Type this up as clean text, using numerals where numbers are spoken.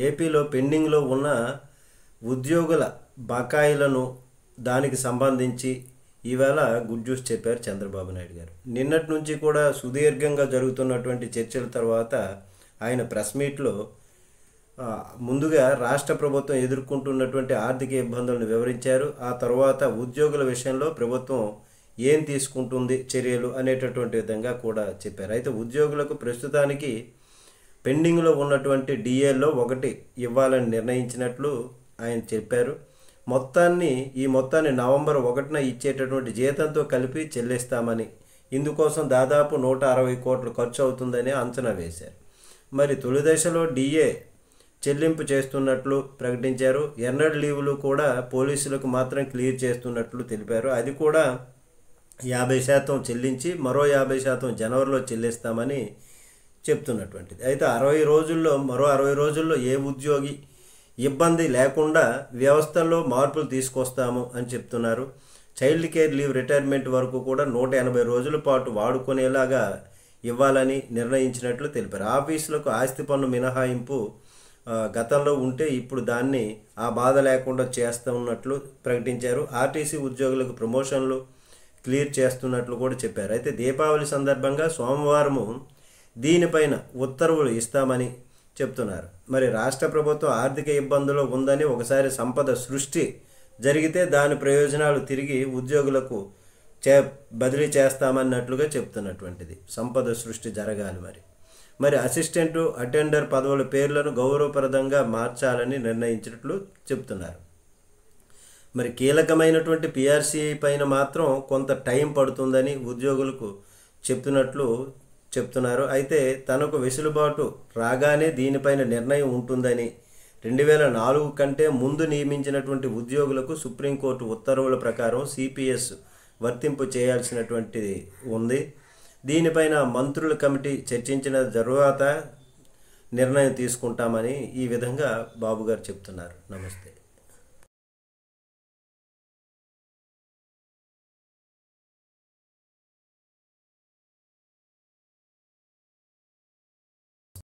ఏపీలో పెండింగ్లో ఉన్న ఉద్యోగుల బకాయిలను దానికి సంబంధించి ఈవేళ గుడ్ న్యూస్ చెప్పారు చంద్రబాబు నాయుడు గారు. నిన్నటి నుంచి కూడా సుదీర్ఘంగా జరుగుతున్నటువంటి చర్చల తర్వాత ఆయన ప్రెస్ మీట్లో ముందుగా రాష్ట్ర ప్రభుత్వం ఎదుర్కొంటున్నటువంటి ఆర్థిక ఇబ్బందులను వివరించారు. ఆ తర్వాత ఉద్యోగుల విషయంలో ప్రభుత్వం ఏం తీసుకుంటుంది చర్యలు అనేటటువంటి విధంగా కూడా చెప్పారు. అయితే ఉద్యోగులకు ప్రస్తుతానికి పెండింగ్లో ఉన్నటువంటి డిఏల్లో ఒకటి ఇవ్వాలని నిర్ణయించినట్లు ఆయన చెప్పారు. ఈ మొత్తాన్ని నవంబర్ 1న ఇచ్చేటటువంటి జీతంతో కలిపి చెల్లిస్తామని, ఇందుకోసం దాదాపు 160 కోట్లు ఖర్చు అవుతుందని అంచనా వేశారు. మరి తొలి దశలో డిఏ చెల్లింపు చేస్తున్నట్లు ప్రకటించారు. ఎర్నడ్ లీవులు కూడా పోలీసులకు మాత్రం క్లియర్ చేస్తున్నట్లు తెలిపారు. అది కూడా 50% చెల్లించి మరో 50% జనవరిలో చెల్లిస్తామని చెప్తున్నటువంటిది. అయితే మరో 60 రోజుల్లో ఏ ఉద్యోగి ఇబ్బంది లేకుండా వ్యవస్థల్లో మార్పులు తీసుకొస్తాము అని చెప్తున్నారు. చైల్డ్ కేర్ లీవ్ రిటైర్మెంట్ వరకు కూడా 180 రోజుల పాటు వాడుకునేలాగా ఇవ్వాలని నిర్ణయించినట్లు తెలిపారు. ఆఫీసులకు ఆస్తి పన్ను మినహాయింపు గతంలో ఉంటే ఇప్పుడు దాన్ని ఆ బాధ లేకుండా చేస్తున్నట్లు ప్రకటించారు. ఆర్టీసీ ఉద్యోగులకు ప్రమోషన్లు క్లియర్ చేస్తున్నట్లు కూడా చెప్పారు. అయితే దీపావళి సందర్భంగా సోమవారము దీనిపైన ఉత్తర్వులు ఇస్తామని చెప్తున్నారు. మరి రాష్ట్ర ప్రభుత్వం ఆర్థిక ఇబ్బందుల్లో ఉందని, ఒకసారి సంపద సృష్టి జరిగితే దాని ప్రయోజనాలు తిరిగి ఉద్యోగులకు బదిలీ చేస్తామన్నట్లుగా చెప్తున్నటువంటిది. సంపద సృష్టి జరగాలి. మరి అసిస్టెంటు, అటెండర్ పదవుల పేర్లను గౌరవప్రదంగా మార్చాలని నిర్ణయించినట్లు చెప్తున్నారు. మరి కీలకమైనటువంటి పిఆర్సీ పైన మాత్రం కొంత టైం పడుతుందని ఉద్యోగులకు చెప్తున్నారు. అయితే తనకు వెసులుబాటు రాగానే దీనిపైన నిర్ణయం ఉంటుందని, 2004 కంటే ముందు నియమించినటువంటి ఉద్యోగులకు సుప్రీంకోర్టు ఉత్తర్వుల ప్రకారం సిపిఎస్ వర్తింపు చేయాల్సినటువంటిది ఉంది. దీనిపైన మంత్రుల కమిటీ చర్చించిన తరువాత నిర్ణయం తీసుకుంటామని ఈ విధంగా బాబు గారు చెప్తున్నారు. నమస్తే.